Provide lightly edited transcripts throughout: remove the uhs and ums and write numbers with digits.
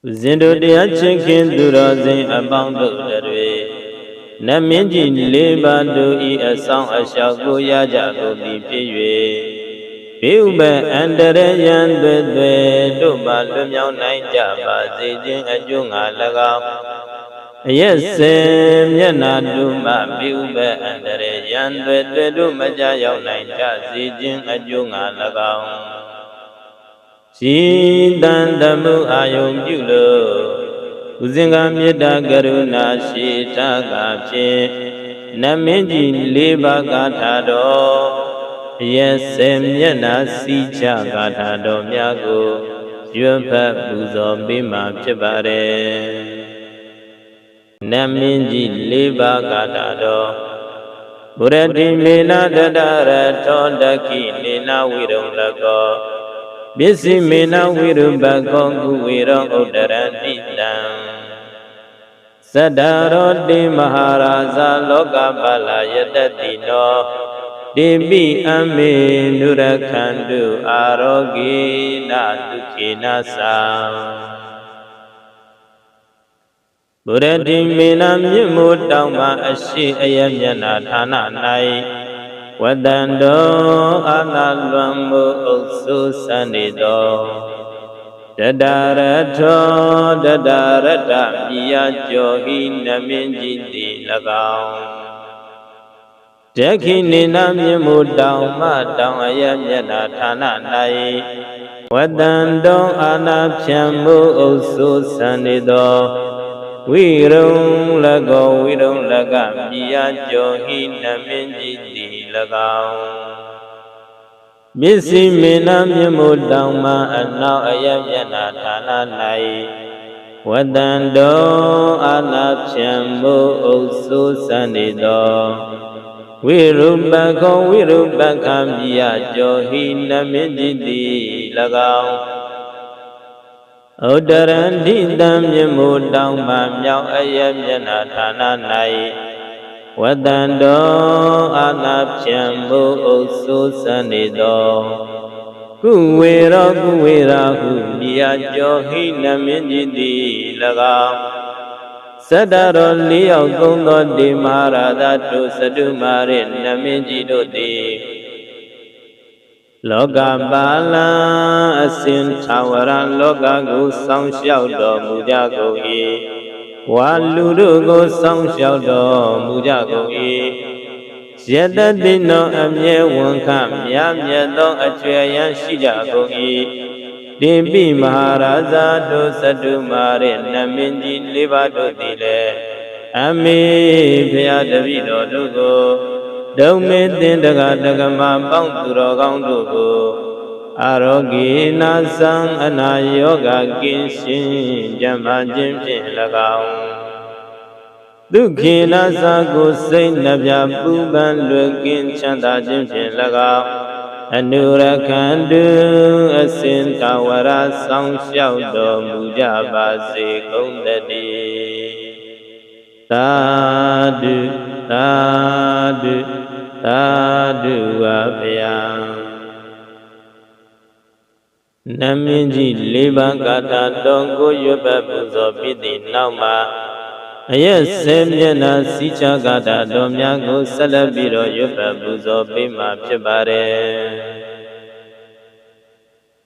Zindo dia chicken duro zin abang do dare. Naminji leba do I a song a shall go yaja go be pay. Pilbe and the yan do ba lum yaw nine jaba zin a junga laga. Yes, yana do ma pilbe and the yan do maja yaw nine jazin a junga laga. Si dan damu ayom julo, uzinga mida garuna si tagapche, naminji liba gatado, yes semyana si chagatado myago, yupa buzo bima chibare, naminji liba gatado, burati mina dadara tondaki nina wirong lago. Bisi mina wiru bagongu wiro udaranditam Sadaro di maharaza loka bala yadadino Debi ame nurakandu arogi na dukina sam Burati mina myimu tauma ashi ayamyana thana nai Wadando analambu uksu sanido Dadarato dadarata miya johi naminjiti lagaw Jakini namyimu dauma ayamyana thana nai Wadando anapyambu uksu sanido Wirung laga miya johi naminjiti lagaw Bisi mina myimu dauma anao ayamyana thana nai Wadando anapyambu uksu sanido Wirubaka miya johi naminjiti lagaw Udarandi damyimu dauma myaw ayamyana thana nai Wadando anapyambu uksu sanido Kuwera hu miya johi naminjiti laga Sadaro liyaw gungo di maharadatu sadumare naminjito di Loka bala asin chawara loka gu song xiao do muja go yi Waluru go song xiao do muja go yi Yadadino amye wanka mya do achweyan shija go yi Debi maharaza do sadumare naminji liba do dile Ame bhaya davido do go Daume tindaga dagama bang turo gang dugo Arogi nasang anayoga kinshin jama jimshin lagaw Dukhi nasa kusay nabya buban lukin chanda jimshin lagaw Anurakandu asin kawara sang xiao do muja basi kundadi Tadu Tadu Tadu abhyam Naminji liba kata dongo yupa buzo piti nauma Ayas semyana sicha kata domyango salabiro yupa buzo pima pibare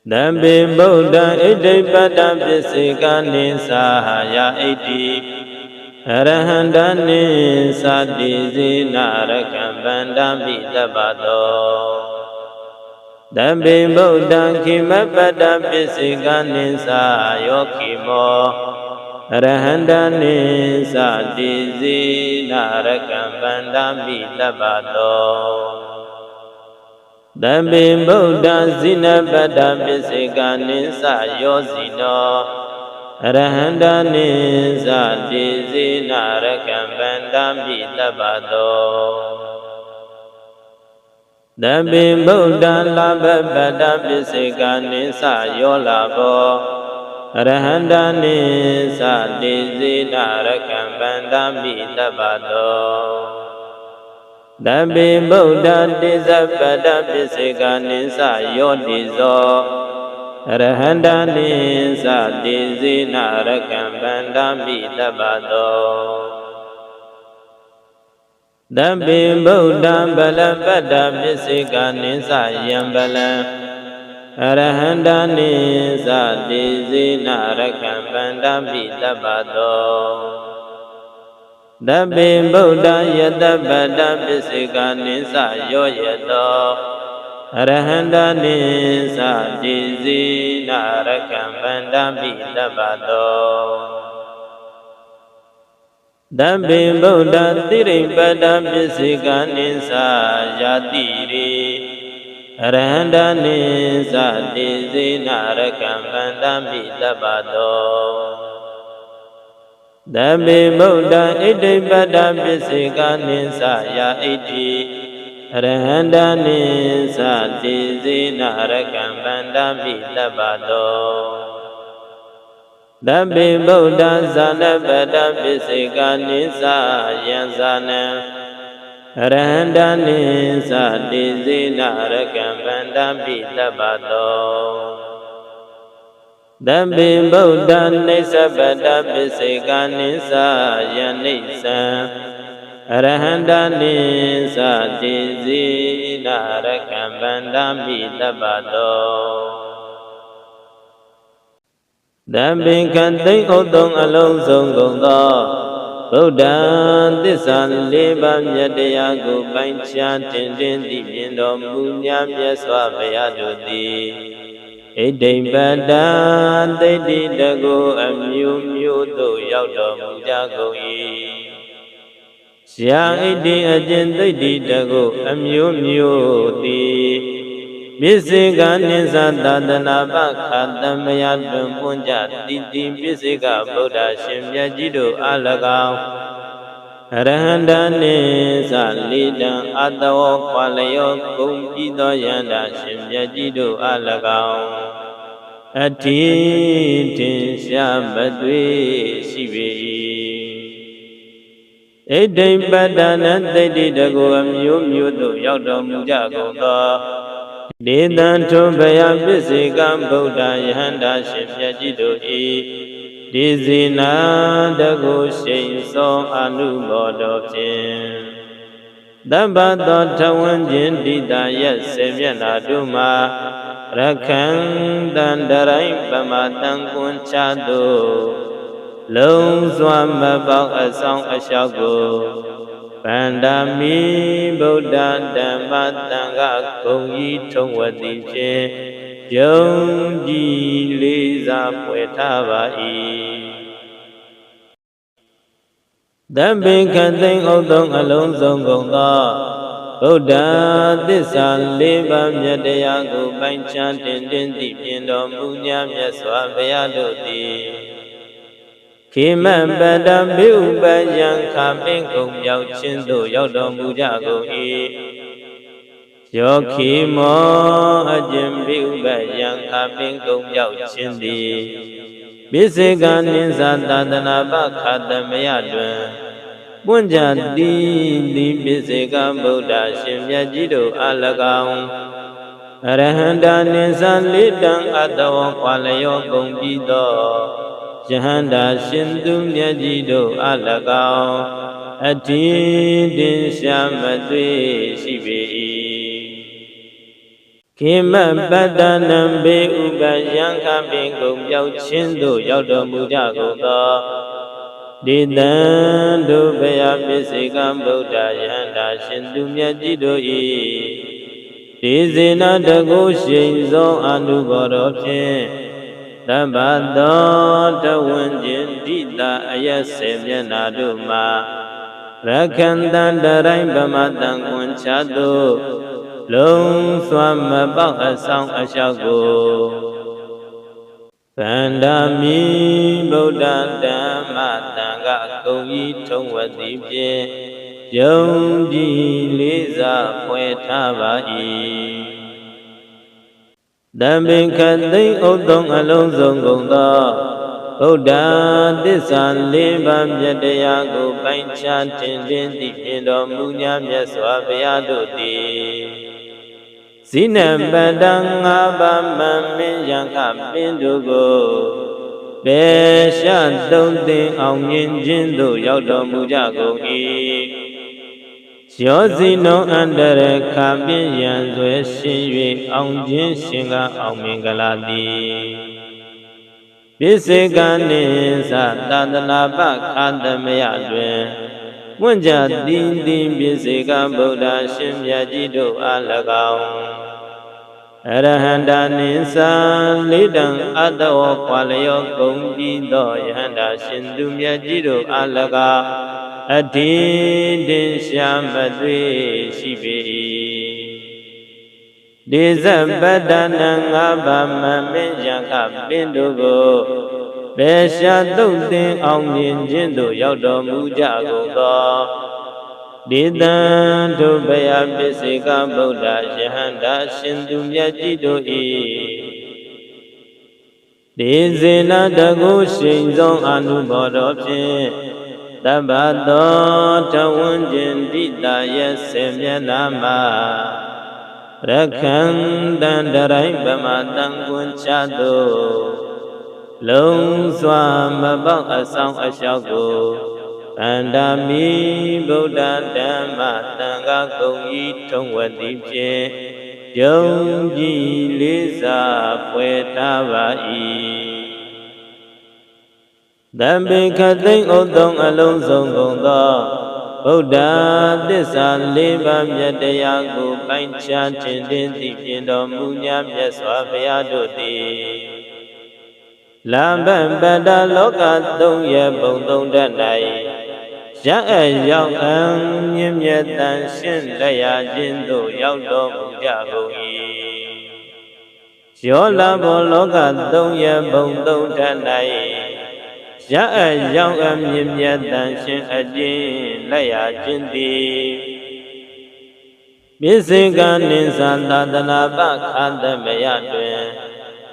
Dambi Buddha iti pada pisika nisahaya iti Arahantani sadizi narakam bandami tabato Dambi Buddha kima pada pisika nisayo kimo Arahantani sadizi narakam bandami tabato Dambi Buddha zina pada pisika nisayo zino Arahantani sadizi narakam bandami tabato Dambi Buddha labha pada pisika nisayo labo Arahantani sadizi narakam bandami tabato Dambi Buddha disa pada pisika nisayo dizo Arahanda nisa dizina rakam bandami tabato Dabbi Buddha balabada bisika nisa yambala Arahanda nisa dizina rakam bandami tabato Dabbi Buddha yadabada bisika nisa yoyato Arahanda nisa dizina rakam bandami tabato Dabbi Buddha tiribada bisika nisa yatiri Arahanda nisa dizina rakam bandami tabato Dabbi Buddha idibada bisika nisa ya iti Arahanda nisa dizina rakam bandami tabato Dabbi Buddha zanabada bisika nisa yanzana Arahanda nisa dizina rakam bandami tabato Dabbi Buddha nisa bada bisika nisa yanisa Arahanda nisa dizina rakam bandami tabato Dabbi Kantai Otong Along Song Gong Do Buddha Tissa Liba Myataya Ko Pai Cha Tin Tin Ti Pyin Tormu Nya Myat Swa Baya Do Thi Iddhipada Titti Taku Amyu Myu Thiu Yauk Tormu Ja Gung ၏Sia Iddhi Ajin Titti Taku Amyu Myu Thi Bisika nisa Tadana Bhakhatamaya Punja Titi Bisika Buddha Shimya Jidu Alagao Arahanda nisa Lida Atawo Kwalayo Kumpito Yanda Shimya Jidu Alagao Ati Tinsya Badwe Shivi Iddhipada Titti Taku Amyu Myu Thiu Yauk Tormu Ja Gung Do Ditantu Baya Bisika Buddha Yahanda Shimya Jidu I Dizina Taku Shein So Anubodo Phin Dabbato Tawan Jin Dita Yat Semyana Duma Rakhan Dandarai Pamatang Kun Chadu Long Swama Bak Asong Ashago Bandami Buddha Dhamma Tanga Gung Yi Thong Wat Thi Phyin Yong Ji Leza Pwe Tha Ba I Dabbi Kantai Otong Along Song Gong Do Buddha Tissa Liba Myataya Ko Pai Cha Tin Tin Ti Pyin Tormu Nya Myat Swa Baya Do Thi Khimabada Bhupayang Khapin Gung Yauk Chin Thiu Yauk Tormu Ja Gung ၏Yo Khimo Ajin Bhupayang Khapin Gung Yauk Chin Thi Bisika nisa Tadana Bhakhatamaya Twin Punja Titi Bisika Buddha Shimya Jidu Alagao Arahanda nisa Lidang Atawo Kwalayo Kumpito Yahanda Shintu Myajidu Alagao Ati Tinsya Badwe Shivi Khimabada Nambe Upayang Khapin Gung Yauk Chin Thiu Yauk Tormu Ja Gung Do Ditantu Baya Bisika Buddha Yahanda Shintu Myajidu I Dizina Taku Shein So Anubodo Phin Dabbato Tawan Jin Dita Ayat Semyana Duma Rakhan Dandarai Pamatang Kun Chadu Long Swama Bak Asong Ashago Bandami Buddha Dhamma Tanga Gung Yi Thong Wat Thi Phyin Yong Ji Leza Pwe Tha Ba I Dabbi Kantai Otong Along Song Gong Do Buddha Tissa Liba Myataya Ko Pai Cha Tin Tin Ti Pyin Tormu Nya Myat Swa Baya Do Thi ဇိနပတံငါးပါးမံမင်းယံကပင်တို့ကိုဘေရှသုံးသိအောင်မြင်ခြင်းသို့ရောက်တော်မူကြကုန်၏ယောဇိနောအန္တရခပင်ယံဆွဲရှင်၍အောင်ခြင်းရှင်ကအောင်မင်္ဂလာသည်ပိစေကနိသသာသနာပခာသမယတွင်ဝဉ္ဇတိတိပိစေကဗုဒ္ဓရှင်မြတ်ကြီးတို့အား၎င်းအရဟန္တာနိသလေးတံအတ္တဝခွာလျောကုန်ပြီးသောယဟန္တာရှင်သူမြတ်ကြီးတို့အား၎င်းအတိတင်ရှာမသွေရှိပေ၏ဒေဇပတ္တနံငါးပါးမံမင်းယံကပင်တို့ကိုဘေရှာသုတ်သင်အောင်မြင်ခြင်းသို့ရောက်တော်မူကြကုန်သောဒေသံဒုဗယပစ္စေကဗုဒ္ဓယဟန္တာရှင်သူမြတ်ကြီးတို့၏ဒေဇေနတကုရှိန်ဆုံးအနုဘောတော်ဖြင့်တပ္ပသောထဝဉ္ဇင်တိတာယဆေမျက်နာမှာရခန္တံတရိုင်းဗမတံကွန်ချသောလုံးစွာမပေါက်အဆောင်အလျှောက်ကိုအန္တမီဗုဒ္ဓဓမ္မသံဃာကုန်ဤထုံးဝတိဖြင့်ယုံကြည်လေးစားဖွယ်ထားပါ၏တံပေခသိမ့်ဥသုံးအလုံးစုံကုန်သောဗုဒ္ဓသစ္စာလေးပါးမြတ်တရားကိုပိုင်းခြားထင်သိသိဖြင့်တော်မူ냐မြတ်စွာဘုရားတို့သည်လမ္ဗပတ္တလောကသုံးရပုံသုံးတတ်၌ရအရောက်အံမြင့်မြတ်တန်ရှင်းလက်ရခြင်းသို့ရောက်တော်မူကြကုန်၏ယောလဘောလောကသုံးရပုံသုံးတတ်၌ရအရောက်အမြင့်မြတ်တန်ရှင်းအခြင်းလက်ရခြင်းသည်ပိစေကနိသသာသနာပခာသမယတွင်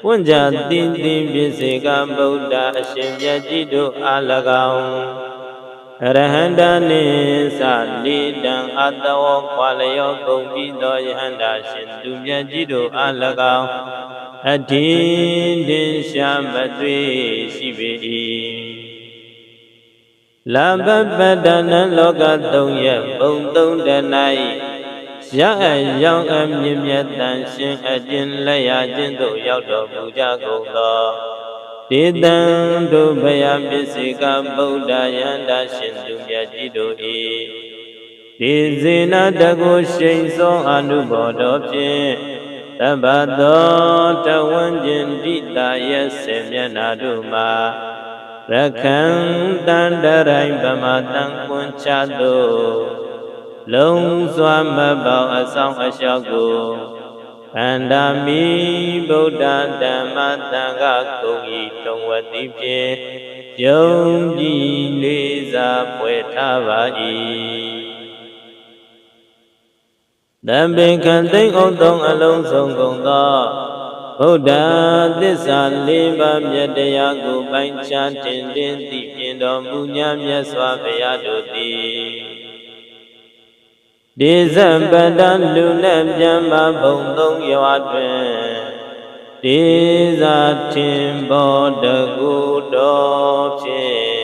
ဝဉ္ဇတိတိပိစေကဗုဒ္ဓအရှင်မြတ်ကြီးတို့အား၎င်းအရဟန္တာနိသလေးတံအတ္တဝခွာလျောကုန်ပြီးသောယဟန္တာရှင်သူမြတ်ကြီးတို့အား၎င်းအတိတင်ရှာမသွေရှိပေ၏လမ္ဗပတ္တနံလောကသုံးရပုံသုံးတ၌ရအရောက်အမြင့်မြတ်တန်ရှင်းအကျဉ်လက်ရခြင်းသို့ရောက်တော်မူကြကုန်သောဒေသံဒုဗယပစ္စေကဗုဒ္ဓယန္တာရှင်သူမြတ်ကြီးတို့၏ဒေဇေနတကုရှိန်သောအနုဘောတော်ဖြင့်တပ္ပသောတဝဉ္ဇင်တိတာယဆေမျက်နာတို့မှာရခန္တံတရိုင်းဗမတံကွန်ချသောလုံးစွာမပေါအဆောင်အလျှောက်ကိုအန္တမီဗုဒ္ဓဓမ္မသံဃာကုန်ဤတုံဝတိဖြင့်ယုံကြည်လေးစားဖွယ်ထားပါ၏တံပေခံသိမ့်ဥသုံးအလုံးစုံကုန်သောဗုဒ္ဓသစ္စာလေးပါးမြတ်တရားကိုပိုင်းခြားတင်သိဖြင့်တော်မူ냐မြတ်စွာဘုရားတို့သည်ဒေဇပတ္တလူနဲ့ပြန်မဘုံသုံးရွာတွင်ဒေဇထင်ဘောတကူတော်ဖြင့်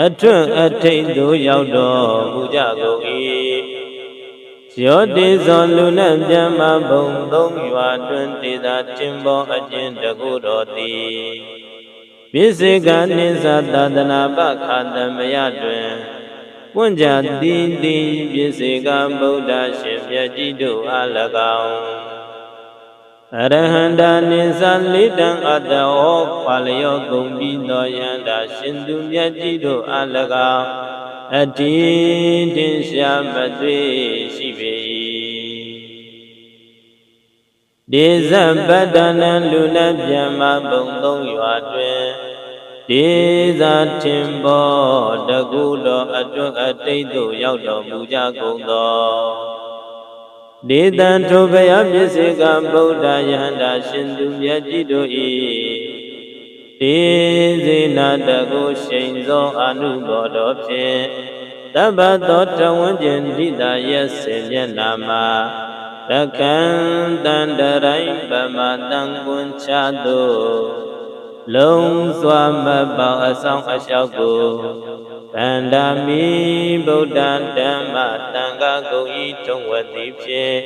အထွတ်အထိပ်သို့ရောက်တော်မူကြကုန်၏ယောဒေဇောလူနဲ့ပြန်မဘုံသုံးရွာတွင်ဒေဇထင်ဘောအကျဉ်တကူတော်သည်ပိစေကနိသသာသနာပခာသမယတွင်ဝဉ္ဇတိတိပိစေကဗုဒ္ဓရှင်မြတ်ကြီးတို့အား၎င်းအရဟန္တာနိသလေးတံအတ္တဝခွာလျောကုန်ပြီးသောယန္တာရှင်သူမြတ်ကြီးတို့အား၎င်းအတိတင်ရှာမသွေရှိပေ၏ဒေဇပတ္တနံလူနဗျမ္မာဘုံသုံးရွာတွင်ဒေဇထင်ဘောတကူတော်အတွတ်အတိတ်သို့ရောက်တော်မူကြကုန်သောဒေသံထိုဘယပစ္စေကဗုဒ္ဓယဟန္တာရှင်သူမြတ်ကြီးတို့၏ဒေဇေနတကုရှိန်သောအနုဘောတော်ဖြင့်တပ္ပသောတဝဉ္ဇင်တိတာယဆေမျက်နာမှာရ ရကံတန္တရိုင်းဗမတံကွန်ချတုလုံးစွာမပေါအဆောင်အလျှောက်ကိုဗန္ဒာမိဗုဒ္ဓဓမ္မတန်ခါကုန်ဤထုံဝတိဖြင့်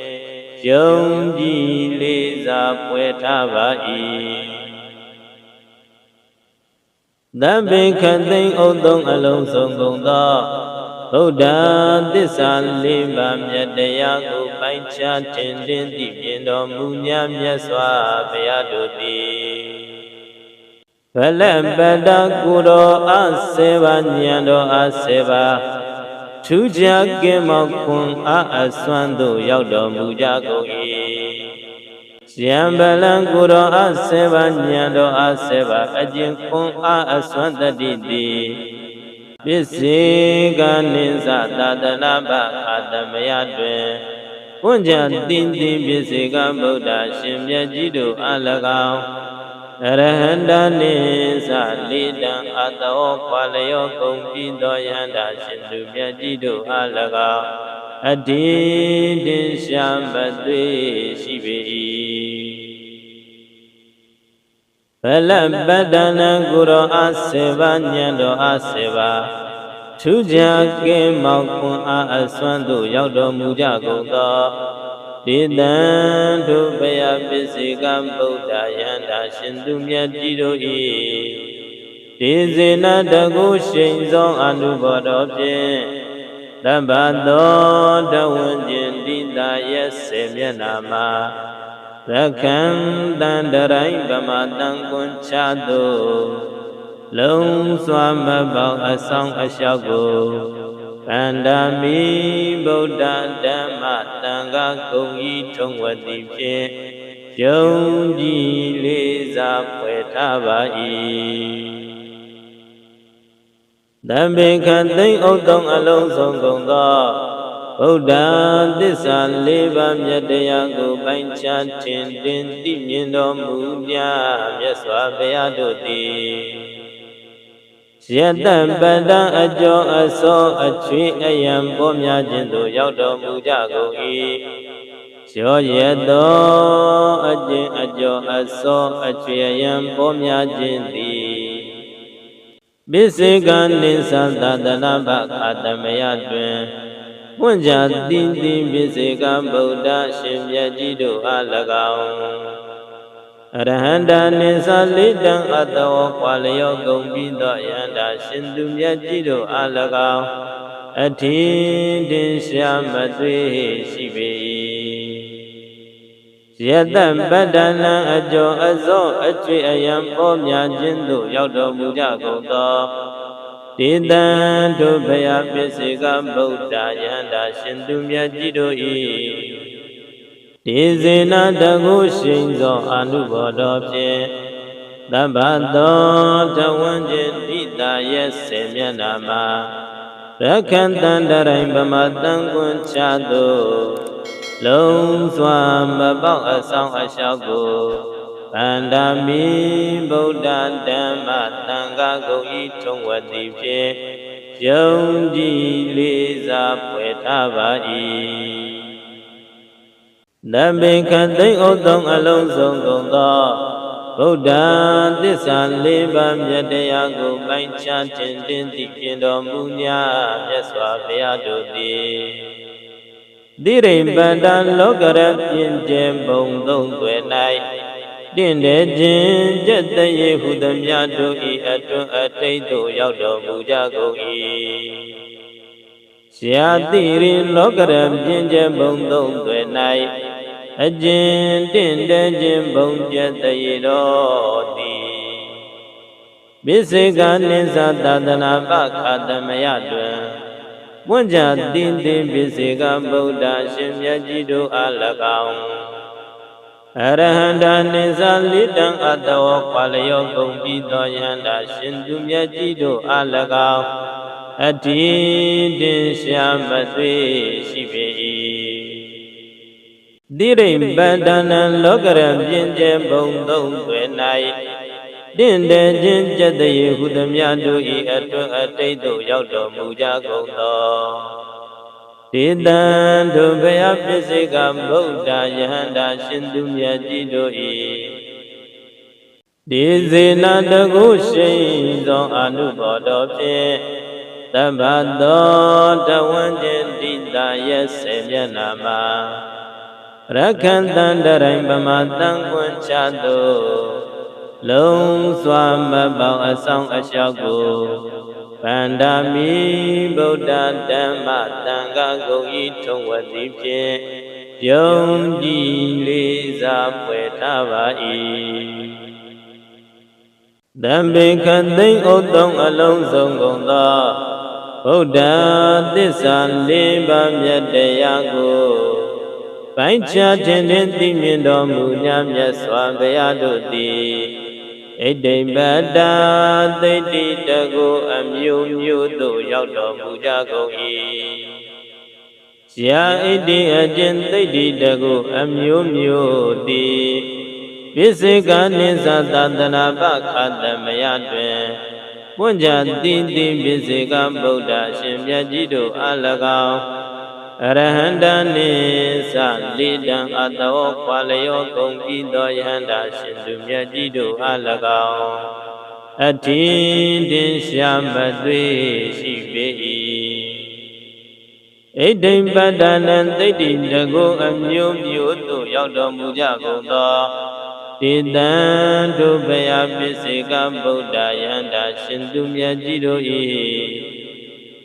ယုံကြည်လေးစားပွဲထားပါ၏သဗ္ဗေခသိဉ္ဥသုံးအလုံးစုံကုန်သောဗုဒ္ဓသစ္စာလေးပါးမြတ်တရားကိုပိုင်းခြားထင်သိမြင်တော်မူများမြတ်စွာဘုရားတို့သည်ဗလပတ္တကုတော်အဆေပါဉာဏ်တော်အဆေပါထူးခြားကင်းမောခွန်အားအစွမ်းသို့ရောက်တော်မူကြကုန်၏ယံဗလံကုတော်အဆေပါဉာဏ်တော်အဆေပါအကျင့်ခွန်အားအစွမ်းတတိတိပစ္စေကနိသသာသနာပအာတမယတွင်ဝဉ္ဇာတိတိပစ္စေကဗုဒ္ဓရှင်မြတ်ကြီးတို့အား၎င်းအရဟန္တာနိသလိတံအတောခွာလျောကုန်ပြီးသောယန္တာရှင်သူမြတ်ကြီးတို့အား၎င်းအတိတင်ရှာမသွေရှိပေ၏ဗလပတ္တနံကုရောအဆေပါဉာဏ်တော်အဆေပါထူးခြားကင်းမောက်ခွန်အားအစွမ်းသို့ရောက်တော်မူကြကုန်သောဒေသံတို့ဘယပစ္စေကဗုဒ္ဓယန္တာရှင်သူမြတ်ကြီးတို့၏ဒေဇေနတကုရှိန်သောအနုဘောတော်ဖြင့်တပ္ပသောတဝဉ္ဇဉ်တိတာရဲ့စေမျက်နာမှာရခံတန္တရိုင်းဗမတံကွန်ချတုလုံးစွာမပေါအဆောင်အလျှောက်ကိုဗန္ဒာမိဗုဒ္ဓဓမ္မတန်ခါကုန်ဤထုံဝတိဖြင့်ယုံကြည်လေးစားပွဲထားပါ၏သဗ္ဗေခသိဉ္ဥသုံးအလုံးစုံကုန်သောဗုဒ္ဓသစ္စာလေးပါးမြတ်တရားကိုပိုင်းခြားထင်သိမြင်တော်မူများမြတ်စွာဘုရားတို့သည်ယတပတ္တအကျော်အစောအချွေအယံပေါ်များခြင်းသို့ရောက်တော်မူကြကုန်၏ရောရသောအကျင့်အကျော်အစောအချွေအယံပေါ်များခြင်းသည်ပစ္စေကနိသသာသနာပအာတမယတွင်ဝဉ္ဇာတိတိပစ္စေကဗုဒ္ဓရှင်မြတ်ကြီးတို့အား၎င်းအရဟန္တာနိသလိတံအတောခွာလျောကုန်ပြီးသောယန္တာရှင်သူမြတ်ကြီးတို့အား၎င်းအထင်တင်ရှာမသွေရှိပေ၏ယတပတ္တနံအကျော်အစောအကျွေအယံပေါ်များခြင်းသို့ရောက်တော်မူကြကုန်သောဒေသံတို့ဘယပစ္စေကဗုဒ္ဓယန္တာရှင်သူမြတ်ကြီးတို့၏ဒေဇေနတကုရှိန်သောအနုဘောတော်ဖြင့်တပ္ပသောတဝဉ္ဇဉ်တိတာရဲ့စေမျက်နာမှာရခံတန္တရိုင်းဗမတံကွန်ချတုလုံးစွာမပေါအဆောင်အလျှောက်ကိုဗန္ဒာမိဗုဒ္ဓဓမ္မတန်ခါကုန်ဤထုံဝတိဖြင့်ယုံကြည်လေးစားပွဲထားပါ၏သဗ္ဗေခသိဉ္ဥသုံးအလုံးစုံကုန်သောဗုဒ္ဓသစ္စာလေးပါးမြတ်တရားကိုပိုင်းခြားထင်သိမြင်တော်မူများမြတ်စွာဘုရားတို့သည်သီရိပတ္တလောကရပြင်းကျဲဘုံသုံးသွဲ၌တင့်တယ်ခြင်းကျက်တရေဟုသမျှတို့၏အတွန်းအတိတ်သို့ရောက်တော်မူကြကုန်၏ရှာတိရိလောကရပြင်းကျဲဘုံသုံးသွဲ၌အကျဉ်တင့်တယ်ခြင်းဘုံကျက်တရေတော်သည်ပစ္စေကနိသသာသနာပခာတမယတွင်ဝဉ္ဇာတိတိပစ္စေကဗုဒ္ဓရှင်မြတ်ကြီးတို့အား၎င်းအရဟန္တာနိသလိတံအတောခွာလျောကုန်ပြီးသောယန္တာရှင်သူမြတ်ကြီးတို့အား၎င်းအတိတင်ရှာမသွေရှိပေ၏သီရိပတ္တနံလောကရပြင်းကျဲဘုံသုံးသွဲ၌တင့်တယ်ခြင်းကျက်တရေဟုသမျှတို့၏အတွန်းအတိတ်သို့ရောက်တော်မူကြကုန်သော ဒေတံဒုဘယပစ္စေကဗုဒ္ဓယဟန္တာရှင်သူမြတ်ကြီးတို့၏ဒီဇေနတကုရှိန်သောအနုဘောတော်ဖြင့်သဗ္ဗသောတဝန္တေတိတာရဲ့ဆေမျက်နာမှာရခန္တန္တရိုင်ပမတံကွန်ချသို့လုံးစွာမပေါင်းအဆောင်အလျှောက်ကိုဗန္ဒာမိဗုဒ္ဓဓမ္မသံဃာကုန်ဤထုံဝတိဖြင့်ယုံကြည်လေးစားဖွယ်ထားပါ၏တံပေခသိမ့်ဥတ္တုံအလုံးစုံကုန်သောဗုဒ္ဓသစ္စာလေးပါးမြတ်တရားကိုပိုင်းခြားထင်ထင်သိမြင်တော်မူ냐မြတ်စွာဘုရားတို့သည်ဣတိပတ္တာသိတိတကုအမျိုးမျိုးသို့ရောက်တော်မူကြကုန်၏ယာဣတိအကျင့်သိတိတကုအမျိုးမျိုးသည်ပိစေကနိသသတနာပခတမယတွင်ပွင့်ကြတိတိပိစေကဗုဒ္ဓရှင်မြတ်ကြီးတို့အား၎င်းအရဟန္တာနိသလိတံအတောခွာလျောကုန်ပြီးသောယဟန္တာရှင်သူမြတ်ကြီးတို့အား၎င်းအထင်တင်ရှာမသွေရှိပေ၏ဣတိပတ္တနံသိတိတကုအမျိုးမျိုးသို့ရောက်တော်မူကြကုန်သောဒေတံဒုဗယပစ္စေကဗုဒ္ဓယန္တာရှင်သူမြတ်ကြီးတို့၏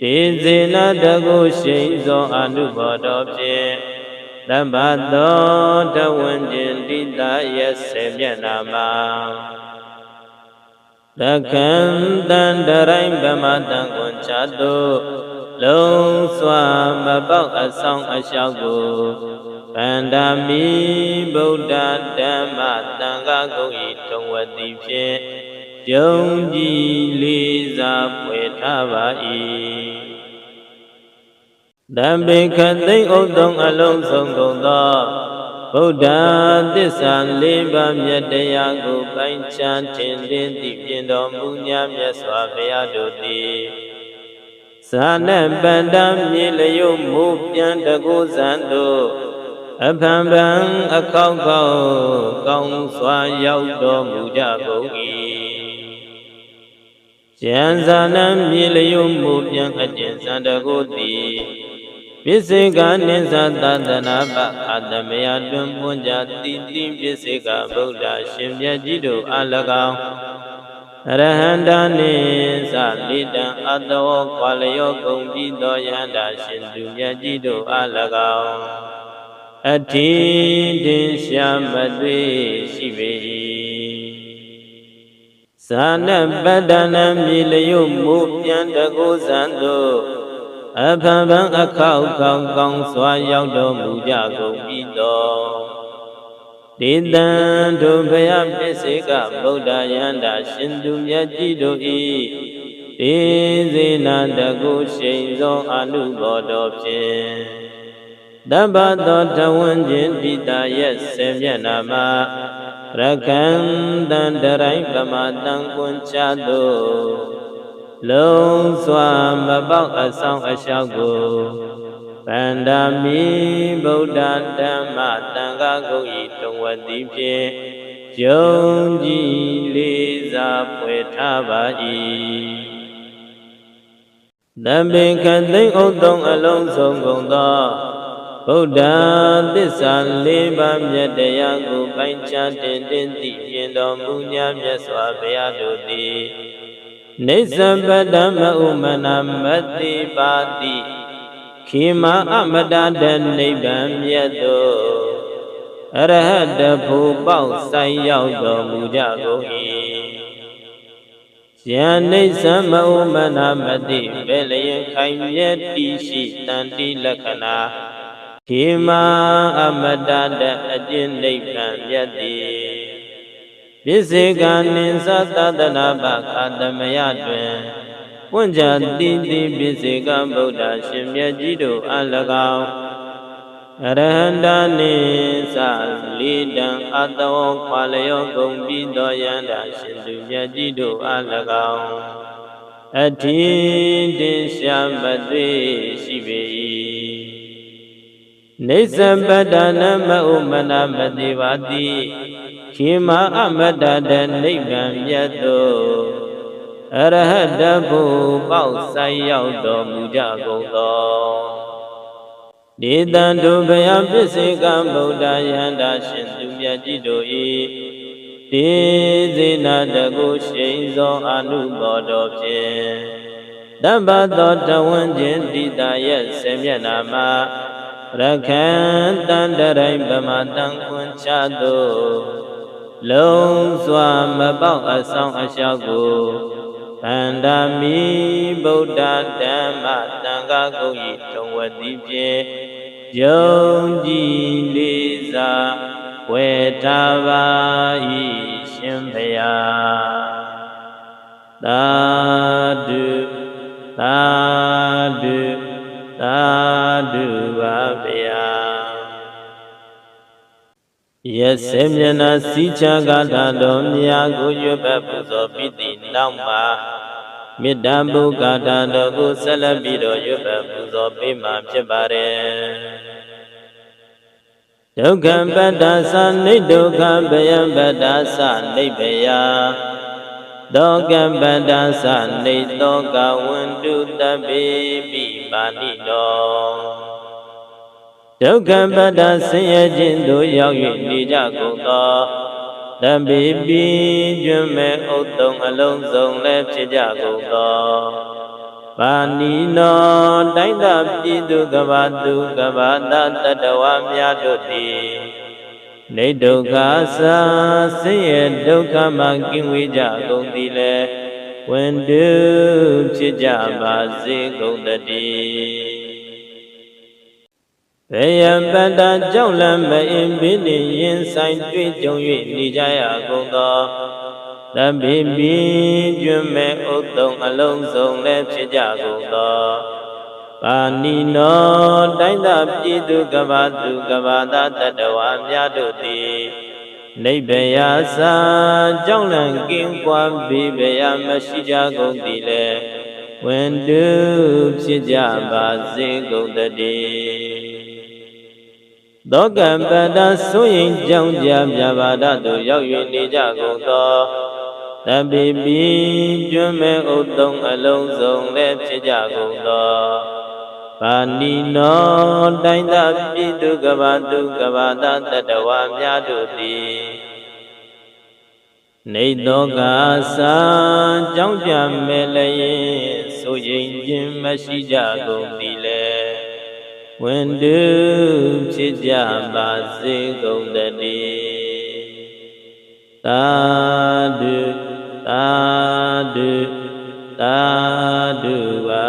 ဒေဇေနတကုရှိန်သောအနုဘောတော်ဖြင့်သဗ္ဗသောတဝန္တေတိတာရဲ့ဆေမျက်နာမှာရခန္တန္တရိုင်ဗမတံကွန်ချသို့လုံးစွာမပေါက်အဆောင်အလျှောက်ကိုဗန္ဒာမိဗုဒ္ဓဓမ္မသံဃာကုန်ဤထုံဝတိဖြင့်ယုံကြည်လေးစားဖွယ်ထားပါ၏တံပေခသိမ့်ဥတ္တုံအလုံးစုံကုန်သောဗုဒ္ဓသစ္စာလေးပါးမြတ်တရားကိုပိုင်းခြားထင်ထင်သိမြင်တော်မူ냐မြတ်စွာဘုရားတို့သည်ဇာနပန္တမြေလျုပ်မူပြန်တကုဇံတို့အဖန်ဖန်အကောက်ကောက်ကောင်းစွာရောက်တော်မူကြကုန်၏ယံဇာနမြေလျုပ်မူပြန်အကျဉ်ဇံတကုသည်ပိစေကနိသသတနာပအတမယတွင်ပွင့်ကြတိတိပိစေကဗုဒ္ဓရှင်မြတ်ကြီးတို့အား၎င်းအရဟန္တာနိသလိတံအတောခွာလျောကုန်ပြီးသောယဟန္တာရှင်သူမြတ်ကြီးတို့အား၎င်းအထင်တင်ရှာမသွေရှိပေ၏ဇာနပတ္တနံမြေလျုပ်မူပြန်တကုဇံတို့အဖန်ဖန်အခောက်ကောင်းကောင်းစွာရောက်တော်မူကြကုန်ပြီးသောဒေတံဒုဗယပစ္စေကဗုဒ္ဓယန္တာရှင်သူမြတ်ကြီးတို့၏ဒေဇေနတကုရှိန်သောအနုဘောတော်ဖြင့်တပ္ပသောတဝန္တေတိတာရဲ့ဆေမျက်နာမှာရခန္တန္တရိုင်ပမတံကွန်ချသို့လုံးစွာမပေါက်အဆောင်အလျှောက်ကိုဗန္ဒာမိဗုဒ္ဓဓမ္မသံဃာကုန်ဤထုံဝတိဖြင့်ယုံကြည်လေးစားဖွယ်ထားပါ၏တံပေခသိမ့်ဥတ္တုံအလုံးစုံကုန်သောဗုဒ္ဓသစ္စာလေးပါးမြတ်တရားကိုပိုင်းခြားတင်တင်သိမြင်တော်မူ냐မြတ်စွာဘုရားတို့သည်နိစ္စပတ္တမဥမနာမတ္တိပါတိခေမအမတတနိဗ္ဗာန်မြတ်သို့အရဟတဖို့ပေါက်ဆိုင်ရောက်တော်မူကြကုန်၏ယံနိစ္စမဥမနာမတ္တိဘယ်လျင်ခိုင်မြဲတည်ရှိတန်တိလက္ခဏာခေမအမတတအကျင့်နိဗ္ဗာန်မြတ်သည်ပိစေကနိသသတနာပခတမယတွင်ပွင့်ကြတိတိပိစေကဗုဒ္ဓရှင်မြတ်ကြီးတို့အား၎င်းအရဟန္တာနိသလိတံအတောခွာလျောကုန်ပြီးသောယန္တာရှင်သူမြတ်ကြီးတို့အား၎င်းအထင်တင်ရှာမသွေရှိပေ၏ နေသပတ္တနာမဥမနာမတိပါတိခေမအမတ္တတနိဗ္ဗာန်မြတ်သို့အရဟတဘုပေါက်ဆိုင်ရောက်တော်မူကြကုန်သောဒေသံတို့ဘယပစ္စေကံဗုဒ္ဓယန္တာရှင်သူမြတ်ကြီးတို့၏ဒေဇေနတကုရှိန်သောအနုဘောတော်ဖြင့်တပ္ပသောတဝန်းခြင်းတိတာရဲ့ဆေမျက်နာမှာရခံတန်တရိုင်ဗမတန်ခွန်ချသို့လုံးစွာမပေါက်အဆောင်အလျှောက်ကိုဗန္ဒာမိဗုဒ္ဓဓမ္မတန်ခါကုန်၏ထုံဝတိဖြင့်ယုံကြည်လေးစားဝေထားပါ၏ရှင်ဘုရားသာဓုသာဓုသာဓုပါဗျာယစေမျက်နာစီချဂါထာတော်မြတ်ကိုရွတ်ပတ်ပူဇော်ပြီးသည့်နောက်မှာမေတ္တာဘုဂါထာတော်ကိုဆက်လက်ပြီးတော့ရွတ်ပတ်ပူဇော်ပေးမှာဖြစ်ပါတယ်ဒုက္ခပတ္တသနိဒုက္ခဗယံပတ္တသနိဗ္ဗယသောကံပတ္တသနေသောကဝန္တုတပိပိပါဏိတောဒုက္ခပတ္တဆင်းရဲခြင်းသို့ရောက်၍နေကြကုန်သောတပိပိကျွမ်းမဲ့ဥတ္တုံအလုံးစုံလည်းဖြစ်ကြကုန်သောပါဏိနောတိုင်းသာပြည်သူကဘာသူကဘာသာတတဝများတို့သည်နေဒုက္ခသာဆင်းရဲဒုက္ခမှကင်းဝေးကြကုန်သည်လေဝန္တုဖြစ်ကြပါစေကုန်တည်းဘယံပတ္တကြောင့်လမ်းမအင်းပင်နှင့်ရင်ဆိုင်တွေ့ကြုံ၍နေကြရကုန်သောတပိပိကျွမ်းမဲ့ဥတ္တုံအလုံးစုံလည်းဖြစ်ကြကုန်သောပါဏိနောတိုင်းသာပြည်သူကဘာသူကဘာသာတတဝများတို့သည်နိဗ္ဗယသာကြောင့်လန့်ကင်းကွာပြီးဘယမရှိကြကုန်သည်လေဝန္တုဖြစ်ကြပါစေကုန်တည်းသောကံပတ္တဆိုရင်ကြောင့်ကြပြပါဒသို့ရောက်၍နေကြကုန်သောတပိပိကျွမ်းမဲ့ဥတ္တုံအလုံးစုံလည်းဖြစ်ကြကုန်သောပါဏိနောတိုင်းသာပြည်သူကဘာသူကဘာသာတတဝများတို့သည်နေသောကသာကြောင့်ကြမဲ့လည်းဆိုရင်ခြင်းမရှိကြကုန်သည်လေဝန္တုဖြစ်ကြပါစေကုန်တည်းသာဓုသာဓုသာဓုပါ